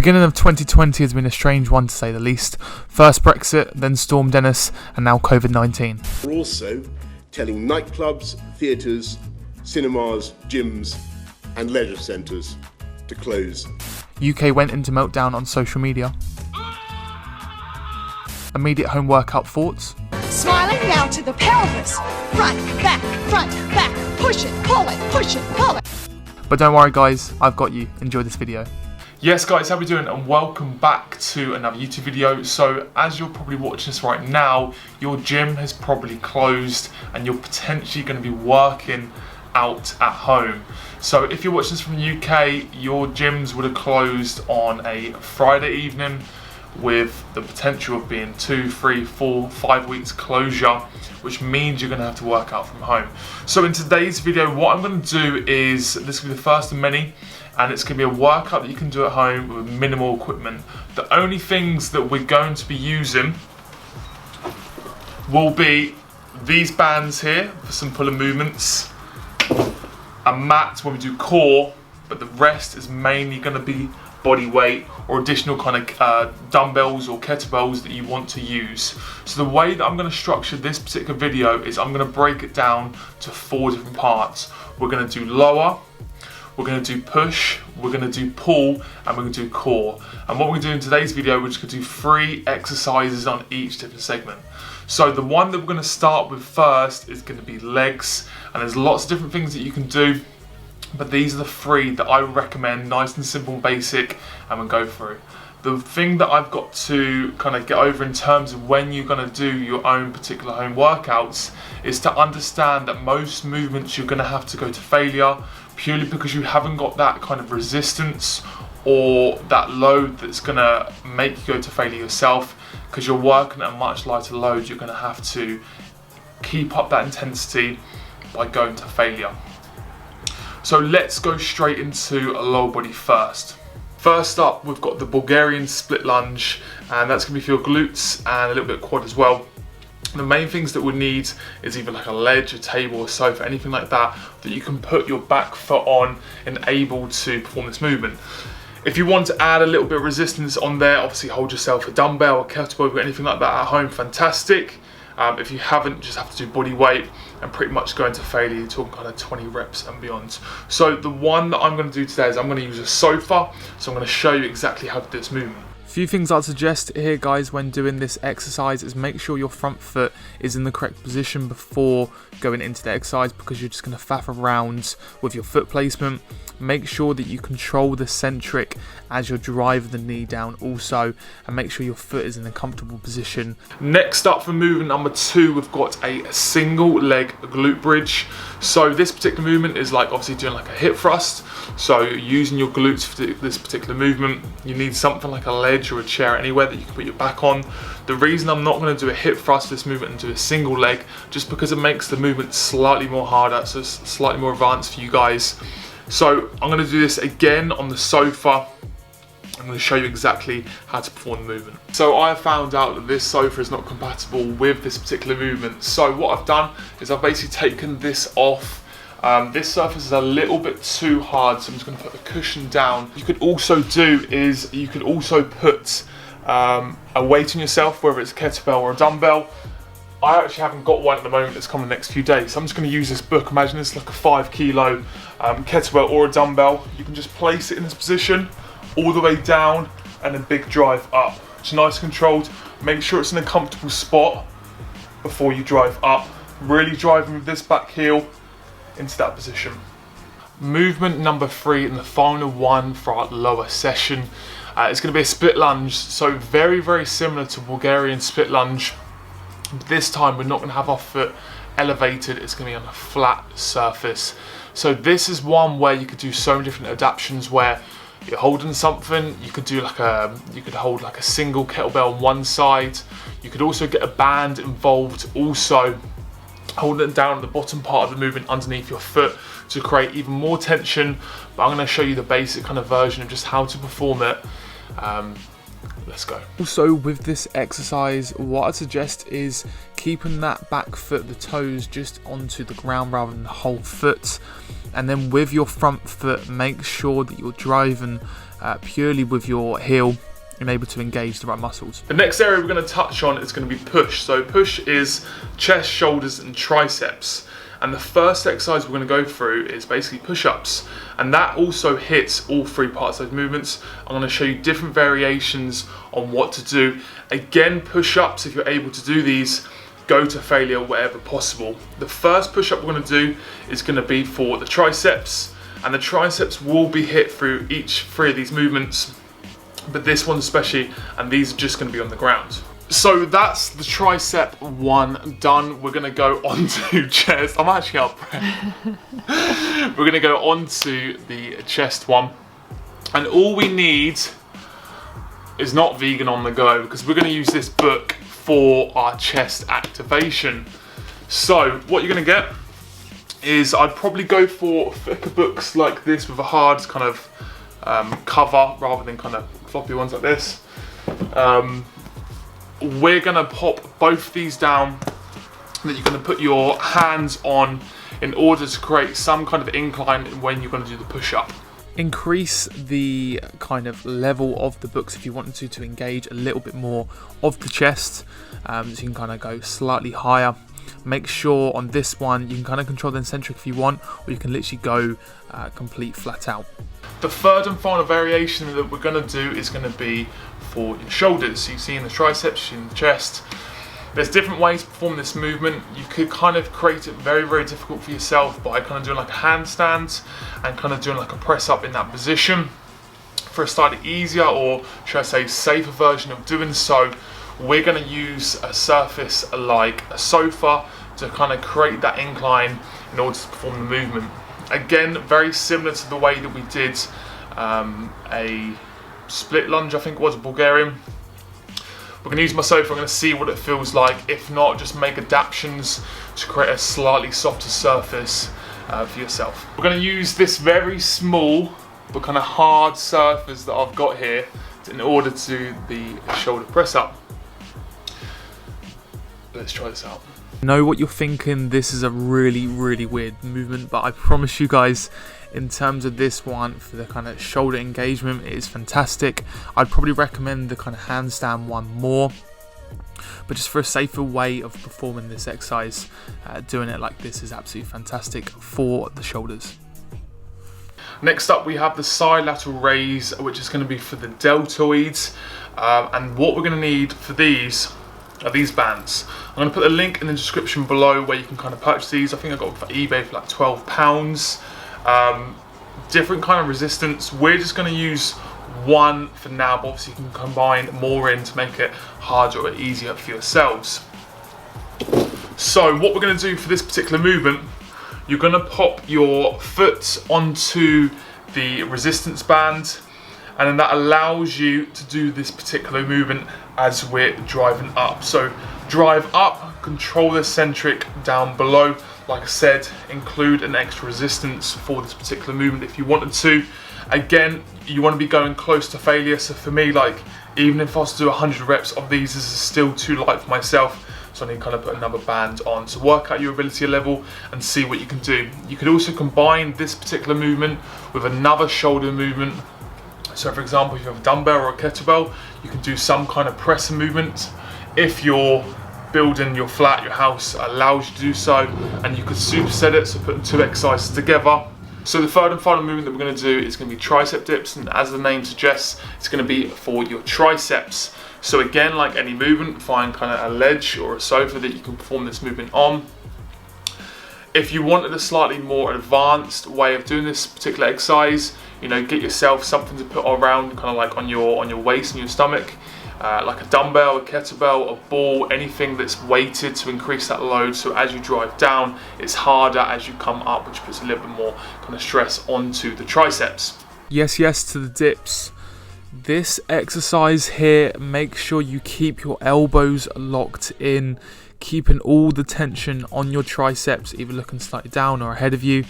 beginning of 2020 has been a strange one to say the least. First Brexit, then Storm Dennis, and now COVID-19. We're also telling nightclubs, theatres, cinemas, gyms and leisure centres to close. UK went into meltdown on social media. Immediate home workout thoughts. Smiling down to the pelvis. Front, back, push it, pull it. But don't worry guys, I've got you. Enjoy this video. Yes guys, how are we doing? And welcome back to another YouTube video. So as you're probably watching this right now, your gym has probably closed and you're potentially going to be working out at home. So if you're watching this from the UK, your gyms would have closed on a Friday evening with the potential of being 2, 3, 4, 5 weeks closure, which means you're going to have to work out from home. So in today's video, what I'm going to do is, this will be the first of many, and it's going to be a workout that you can do at home with minimal equipment. The only things that we're going to be using will be these bands here for some pulling movements, a mat when we do core, but the rest is mainly going to be body weight or additional kind of dumbbells or kettlebells that you want to use. So the way that I'm going to structure this particular video is I'm going to break it down to 4 different parts. We're going to do lower, we're going to do push, we're going to do pull, and we're going to do core. And what we're doing in today's video, we're just going to do 3 exercises on each different segment. So the one that we're going to start with first is going to be legs, and there's lots of different things that you can do, but these are the 3 that I recommend, nice and simple and basic, and we'll go through. The thing that I've got to kind of get over in terms of when you're going to do your own particular home workouts is to understand that most movements you're going to have to go to failure purely because you haven't got that kind of resistance or that load that's going to make you go to failure yourself. Because you're working at a much lighter load, you're going to have to keep up that intensity by going to failure. So let's go straight into a lower body first. First up, we've got the Bulgarian split lunge, and that's going to be for your glutes and a little bit of quad as well. The main things that we need is either like a ledge, a table, a sofa, anything like that that you can put your back foot on and able to perform this movement. If you want to add a little bit of resistance on there, obviously hold yourself a dumbbell, a kettlebell, anything like that at home, fantastic. If you haven't, just have to do body weight and pretty much go into failure. You're talking kind of 20 reps and beyond. So the one that I'm going to do today is I'm going to use a sofa. So I'm going to show you exactly how to do this movement. Few things I'd suggest here guys when doing this exercise is make sure your front foot is in the correct position before going into the exercise, because you're just going to faff around with your foot placement. Make sure that you control the centric as you're driving the knee down also, and make sure your foot is in a comfortable position. Next up for movement number 2, we've got a single leg glute bridge. So this particular movement is like obviously doing like a hip thrust. So you're using your glutes for this particular movement. You need something like a ledge or a chair anywhere that you can put your back on. The reason I'm not going to do a hip thrust this movement and do a single leg, just because it makes the movement slightly more harder, so it's slightly more advanced for you guys. So I'm going to do this again on the sofa. I'm going to show you exactly how to perform the movement. So I have found out that this sofa is not compatible with this particular movement. So what I've done is I've basically taken this off. This surface is a little bit too hard, so I'm just going to put the cushion down. You could also do is you could also put a weight on yourself, whether it's a kettlebell or a dumbbell. I actually haven't got one at the moment that's coming the next few days, so I'm just going to use this book. Imagine it's like a 5 kilo kettlebell or a dumbbell. You can just place it in this position all the way down and a big drive up. It's nice and controlled. Make sure it's in a comfortable spot before you drive up. Really driving with this back heel into that position. Movement number 3 and the final one for our lower session. It's going to be a split lunge, so very similar to Bulgarian split lunge. This time we're not going to have our foot elevated, it's going to be on a flat surface. So this is one where you could do so many different adaptations where you're holding something. You could do like you could hold like a single kettlebell on one side. You could also get a band involved also, holding it down at the bottom part of the movement underneath your foot to create even more tension. But I'm going to show you the basic kind of version of just how to perform it. Let's go. Also with this exercise, what I'd suggest is keeping that back foot, the toes, just onto the ground rather than the whole foot. And then with your front foot, make sure that you're driving purely with your heel and able to engage the right muscles. The next area we're going to touch on is going to be push. So push is chest, shoulders and triceps. And the first exercise we're going to go through is basically push-ups. And that also hits all three parts of those movements. I'm going to show you different variations on what to do. Again, push-ups, if you're able to do these, go to failure wherever possible. The first push-up we're going to do is going to be for the triceps. And the triceps will be hit through each three of these movements, but this one especially, and these are just going to be on the ground. So that's the tricep one done. We're going to go on to chest. I'm actually out of breath. We're going to go on to the chest one. And all we need is not vegan on the go, because we're going to use this book for our chest activation. So what you're going to get is, I'd probably go for thicker books like this with a hard kind of cover rather than kind of floppy ones like this. We're gonna pop both these down, that you're gonna put your hands on in order to create some kind of incline when you're gonna do the push-up. Increase the kind of level of the books if you wanted to engage a little bit more of the chest, so you can kind of go slightly higher. Make sure on this one you can kind of control the eccentric if you want, or you can literally go complete flat out. The third and final variation that we're going to do is going to be for your shoulders. So you see in the triceps, in the chest. There's different ways to perform this movement. You could kind of create it very, very difficult for yourself by kind of doing like a handstand and kind of doing like a press up in that position. For a slightly easier, or should I say safer version of doing so, we're going to use a surface like a sofa to kind of create that incline in order to perform the movement. Again, very similar to the way that we did a split lunge, I think it was, a Bulgarian. We're going to use my sofa, I'm going to see what it feels like. If not, just make adaptations to create a slightly softer surface for yourself. We're going to use this very small but kind of hard surface that I've got here in order to do the shoulder press up. Let's try this out. Know what you're thinking, this is a really, really weird movement, but I promise you guys, in terms of this one, for the kind of shoulder engagement, it is fantastic. I'd probably recommend the kind of handstand one more, but just for a safer way of performing this exercise, doing it like this is absolutely fantastic for the shoulders. Next up we have the side lateral raise, which is going to be for the deltoids, and what we're going to need for these are these bands. I'm going to put a link in the description below where you can kind of purchase these. I think I got them for eBay for like £12. Different kind of resistance. We're just going to use one for now, but obviously you can combine more in to make it harder or easier for yourselves. So what we're going to do for this particular movement, you're going to pop your foot onto the resistance band, and then that allows you to do this particular movement as we're driving up. So drive up, control the eccentric down below. Like I said, include an extra resistance for this particular movement if you wanted to. Again, you want to be going close to failure. So for me, like, even if I was to do 100 reps of these, this is still too light for myself. So I need to kind of put another band on. So work out your ability level and see what you can do. You could also combine this particular movement with another shoulder movement. So for example, if you have a dumbbell or a kettlebell, you can do some kind of press movement. If you're building your flat, your house allows you to do so, and you could superset it, so putting two exercises together. So the third and final movement that we're going to do is going to be tricep dips, and as the name suggests, it's going to be for your triceps. So again, like any movement, find kind of a ledge or a sofa that you can perform this movement on. If you wanted a slightly more advanced way of doing this particular exercise, you know, get yourself something to put around, kind of like on your waist and your stomach, like a dumbbell, a kettlebell, a ball, anything that's weighted to increase that load. So as you drive down, it's harder as you come up, which puts a little bit more kind of stress onto the triceps. Yes to the dips. This exercise here, make sure you keep your elbows locked in, keeping all the tension on your triceps, either looking slightly down or ahead of you.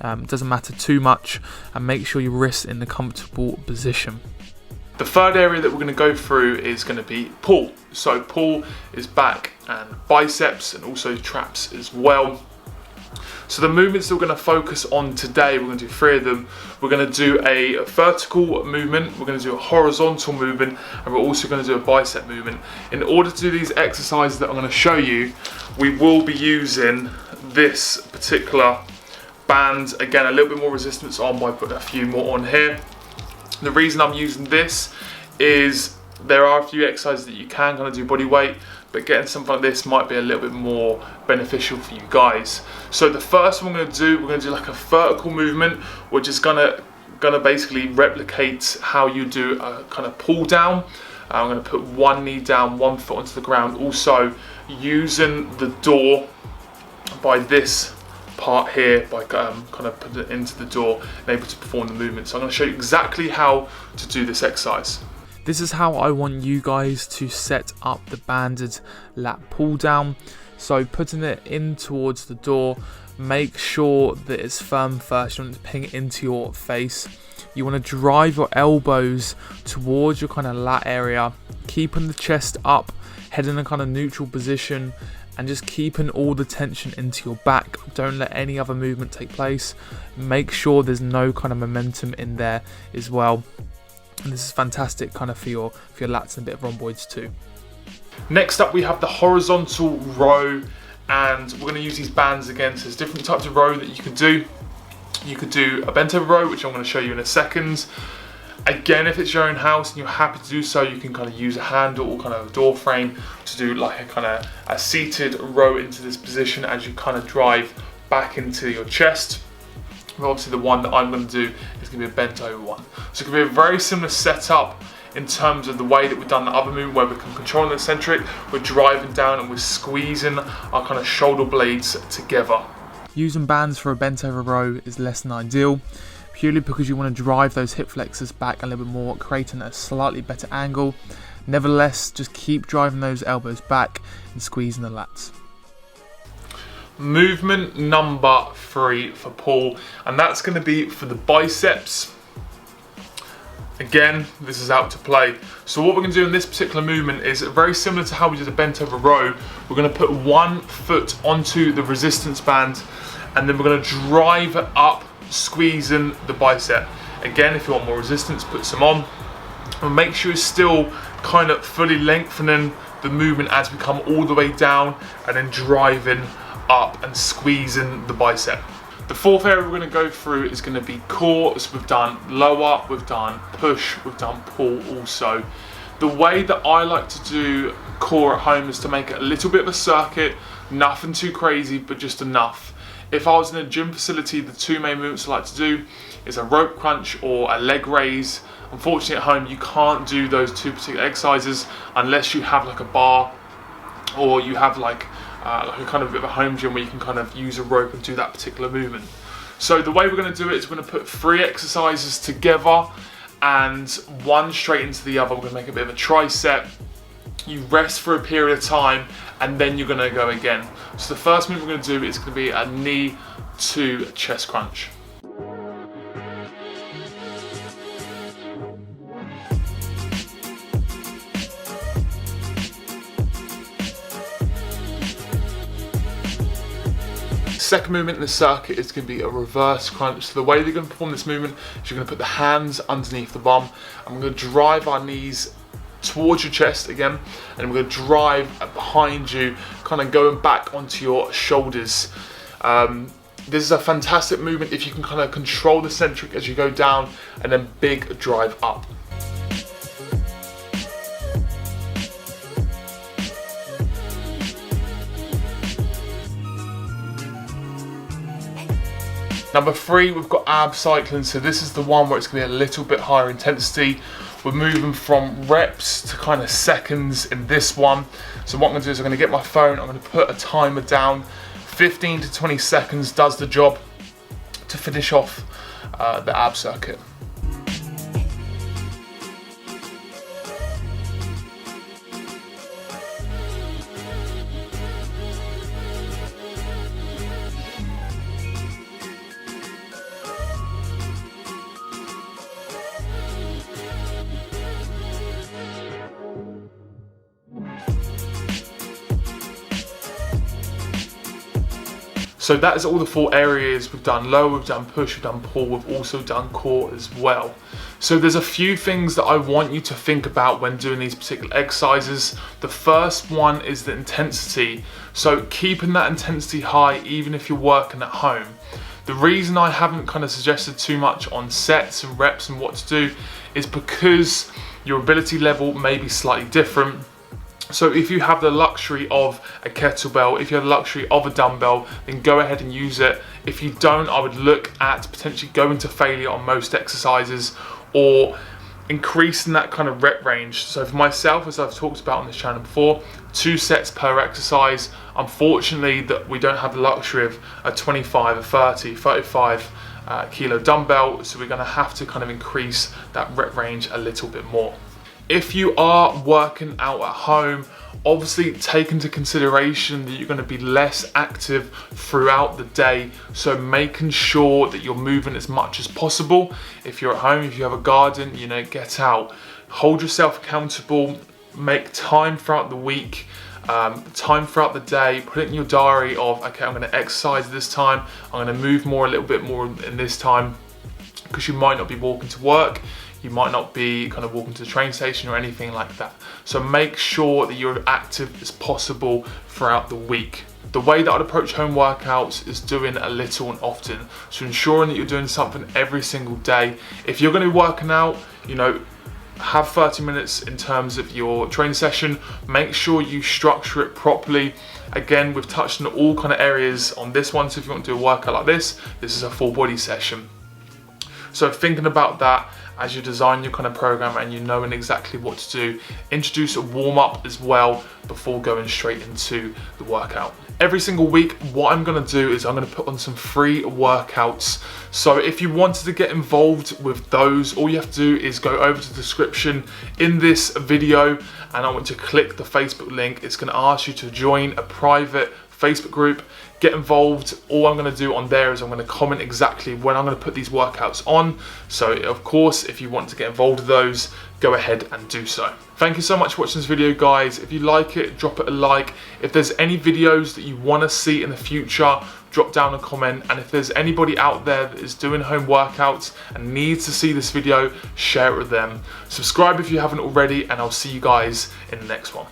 It doesn't matter too much, and make sure your wrists in the comfortable position. The third area that we're going to go through is going to be pull. So pull is back and biceps and also traps as well. So the movements that we're going to focus on today, we're going to do 3 of them. We're going to do a vertical movement, we're going to do a horizontal movement, and we're also going to do a bicep movement. In order to do these exercises that I'm going to show you, we will be using this particular band. Again, a little bit more resistance on by putting a few more on here. The reason I'm using this is there are a few exercises that you can kind of do body weight, but getting something like this might be a little bit more beneficial for you guys. So the first one we're going to do like a vertical movement, which is gonna basically replicate how you do a kind of pull down. I'm going to put one knee down, one foot onto the ground, also using the door by this part here, by kind of putting it into the door and able to perform the movement. So I'm going to show you exactly how to do this exercise. This is how I want you guys to set up the banded lat pull down. So putting it in towards the door, make sure that it's firm first. You want to ping it into your face. You want to drive your elbows towards your kind of lat area, keeping the chest up, head in a kind of neutral position, and just keeping all the tension into your back. Don't let any other movement take place. Make sure there's no kind of momentum in there as well. And this is fantastic kind of for your lats and a bit of rhomboids too. Next up we have the horizontal row, and we're going to use these bands again. So there's different types of row that you can do. You could do a bent over row, which I'm going to show you in a second. Again, if it's your own house and you're happy to do so, you can kind of use a handle or kind of a door frame to do like a kind of a seated row into this position as you kind of drive back into your chest. But obviously the one that I'm going to do is going to be a bent over one. So it can be a very similar setup in terms of the way that we've done the other movement, where we can control the eccentric, we're driving down and we're squeezing our kind of shoulder blades together. Using bands for a bent over row is less than ideal, purely because you want to drive those hip flexors back a little bit more, creating a slightly better angle. Nevertheless, just keep driving those elbows back and squeezing the lats. Movement number 3 for pull, and that's going to be for the biceps. Again, this is out to play. So what we're going to do in this particular movement is very similar to how we did the bent over row. We're going to put one foot onto the resistance band, and then we're going to drive it up, squeezing the bicep. Again, if you want more resistance, put some on. And make sure it's still kind of fully lengthening the movement as we come all the way down, and then driving up and squeezing the bicep. The fourth area we're going to go through is going to be core. So we've done lower, we've done push, we've done pull also. The way that I like to do core at home is to make it a little bit of a circuit, nothing too crazy, but just enough. If I was in a gym facility, the 2 main movements I like to do is a rope crunch or a leg raise. Unfortunately at home you can't do those 2 particular exercises unless you have like a bar, or you have like a kind of bit of a home gym where you can kind of use a rope and do that particular movement. So the way we're going to do it is we're going to put 3 exercises together and one straight into the other. We're going to make a bit of a tricep. You rest for a period of time and then you're going to go again. So the first move we're going to do is going to be a knee to chest crunch. Second movement in the circuit is going to be a reverse crunch. So the way you're going to perform this movement is you're going to put the hands underneath the bum, and we're going to drive our knees towards your chest again, and we're going to drive behind you, kind of going back onto your shoulders. This is a fantastic movement if you can kind of control the eccentric as you go down, and then big drive up. Number 3, we've got ab cycling. So this is the one where it's going to be a little bit higher intensity. We're moving from reps to kind of seconds in this one. So what I'm going to do is I'm going to get my phone, I'm going to put a timer down. 15 to 20 seconds does the job to finish off the ab circuit. So that is all the 4 areas. We've done lower, we've done push, we've done pull, we've also done core as well. So there's a few things that I want you to think about when doing these particular exercises. The first one is the intensity. So keeping that intensity high even if you're working at home. The reason I haven't kind of suggested too much on sets and reps and what to do is because your ability level may be slightly different. So if you have the luxury of a kettlebell, if you have the luxury of a dumbbell, then go ahead and use it. If you don't, I would look at potentially going to failure on most exercises or increasing that kind of rep range. So for myself, as I've talked about on this channel before, 2 sets per exercise. Unfortunately, that we don't have the luxury of a 25, a 30, 35 kilo dumbbell, so we're going to have to kind of increase that rep range a little bit more. If you are working out at home, obviously take into consideration that you're going to be less active throughout the day, so making sure that you're moving as much as possible. If you're at home, if you have a garden, you know, get out, hold yourself accountable, make time throughout the week, time throughout the day, put it in your diary of, okay, I'm going to exercise this time, I'm going to move more, a little bit more in this time, because you might not be walking to work, you might not be kind of walking to the train station or anything like that. So make sure that you're active as possible throughout the week. The way that I'd approach home workouts is doing a little and often. So ensuring that you're doing something every single day. If you're going to be working out, you know, have 30 minutes in terms of your training session. Make sure you structure it properly. Again, we've touched on all kind of areas on this one. So if you want to do a workout like this is a full body session. So thinking about that as you design your kind of program and you knowing exactly what to do, introduce a warm up as well before going straight into the workout. Every single week, what I'm gonna do is I'm gonna put on some free workouts. So if you wanted to get involved with those, all you have to do is go over to the description in this video and I want to click the Facebook link. It's gonna ask you to join a private Facebook group, get involved. All I'm going to do on there is I'm going to comment exactly when I'm going to put these workouts on. So of course, if you want to get involved with those, go ahead and do so. Thank you so much for watching this video, guys. If you like it, drop it a like. If there's any videos that you want to see in the future, drop down a comment. And if there's anybody out there that is doing home workouts and needs to see this video, share it with them. Subscribe if you haven't already, and I'll see you guys in the next one.